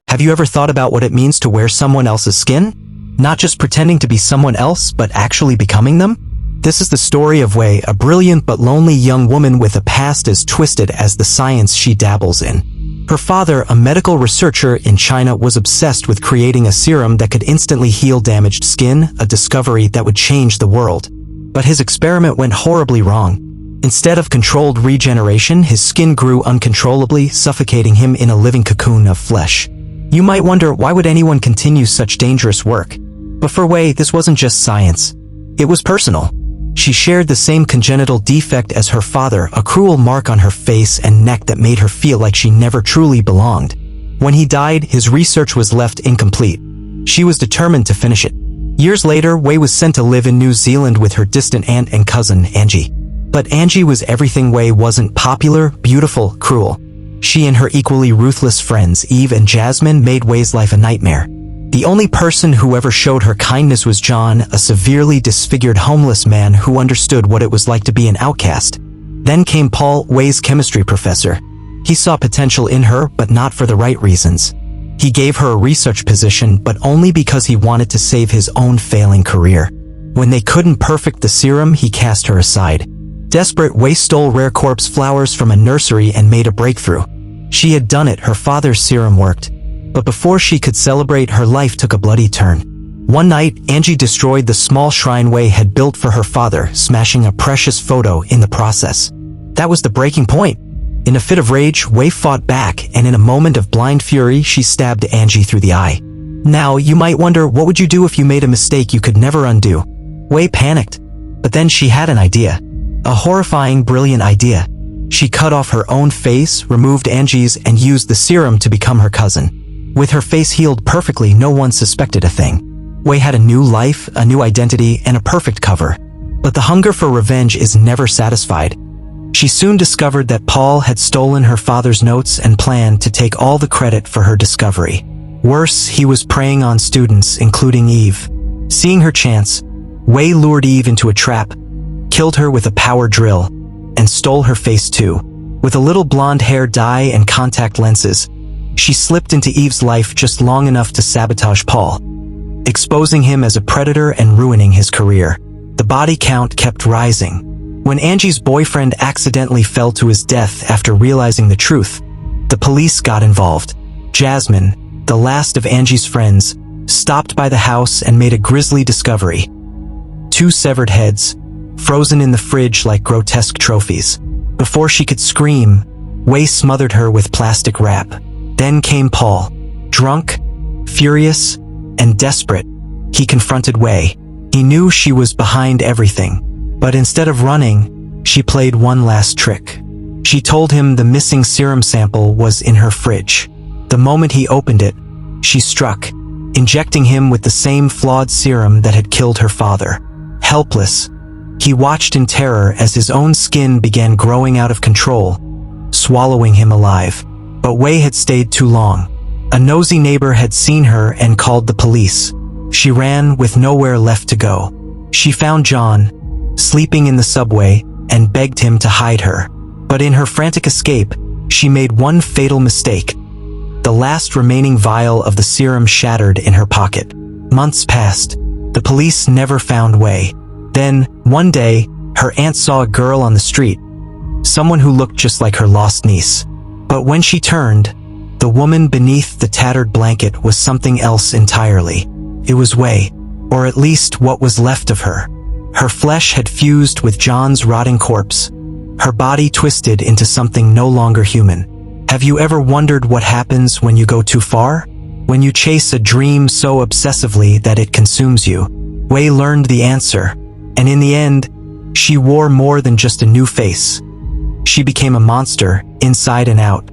Have you ever thought about what it means to wear someone else's skin? Not just pretending to be someone else, but actually becoming them? This is the story of Wei, a brilliant but lonely young woman with a past as twisted as the science she dabbles in. Her father, a medical researcher in China, was obsessed with creating a serum that could instantly heal damaged skin, a discovery that would change the world. But his experiment went horribly wrong. Instead of controlled regeneration, his skin grew uncontrollably, suffocating him in a living cocoon of flesh. You might wonder, why would anyone continue such dangerous work? But for Wei, this wasn't just science. It was personal. She shared the same congenital defect as her father, a cruel mark on her face and neck that made her feel like she never truly belonged. When he died, his research was left incomplete. She was determined to finish it. Years later, Wei was sent to live in New Zealand with her distant aunt and cousin, Angie. But Angie was everything. Wei wasn't popular, beautiful, cruel. She and her equally ruthless friends, Eve and Jasmine, made Wei's life a nightmare. The only person who ever showed her kindness was John, a severely disfigured homeless man who understood what it was like to be an outcast. Then came Paul, Wei's chemistry professor. He saw potential in her, but not for the right reasons. He gave her a research position, but only because he wanted to save his own failing career. When they couldn't perfect the serum, he cast her aside. Desperate, Wei stole rare corpse flowers from a nursery and made a breakthrough. She had done it, her father's serum worked. But before she could celebrate, her life took a bloody turn. One night, Angie destroyed the small shrine Wei had built for her father, smashing a precious photo in the process. That was the breaking point. In a fit of rage, Wei fought back, and in a moment of blind fury, she stabbed Angie through the eye. Now, you might wonder, what would you do if you made a mistake you could never undo? Wei panicked. But then she had an idea. A horrifying, brilliant idea. She cut off her own face, removed Angie's, and used the serum to become her cousin. With her face healed perfectly, no one suspected a thing. Wei had a new life, a new identity, and a perfect cover. But the hunger for revenge is never satisfied. She soon discovered that Paul had stolen her father's notes and planned to take all the credit for her discovery. Worse, he was preying on students, including Eve. Seeing her chance, Wei lured Eve into a trap, killed her with a power drill, and stole her face too. With a little blonde hair dye and contact lenses, she slipped into Eve's life just long enough to sabotage Paul, exposing him as a predator and ruining his career. The body count kept rising. When Angie's boyfriend accidentally fell to his death after realizing the truth, the police got involved. Jasmine, the last of Angie's friends, stopped by the house and made a grisly discovery. 2 severed heads, frozen in the fridge like grotesque trophies. Before she could scream, Wei smothered her with plastic wrap. Then came Paul. Drunk, furious, and desperate, he confronted Wei. He knew she was behind everything. But instead of running, she played one last trick. She told him the missing serum sample was in her fridge. The moment he opened it, she struck, injecting him with the same flawed serum that had killed her father. Helpless, he watched in terror as his own skin began growing out of control, swallowing him alive. But Wei had stayed too long. A nosy neighbor had seen her and called the police. She ran with nowhere left to go. She found John, sleeping in the subway, and begged him to hide her. But in her frantic escape, she made one fatal mistake. The last remaining vial of the serum shattered in her pocket. Months passed. The police never found Wei. Then, one day, her aunt saw a girl on the street, someone who looked just like her lost niece. But when she turned, the woman beneath the tattered blanket was something else entirely. It was Wei, or at least what was left of her. Her flesh had fused with John's rotting corpse, her body twisted into something no longer human. Have you ever wondered what happens when you go too far? When you chase a dream so obsessively that it consumes you? Wei learned the answer, and in the end, she wore more than just a new face. She became a monster, inside and out.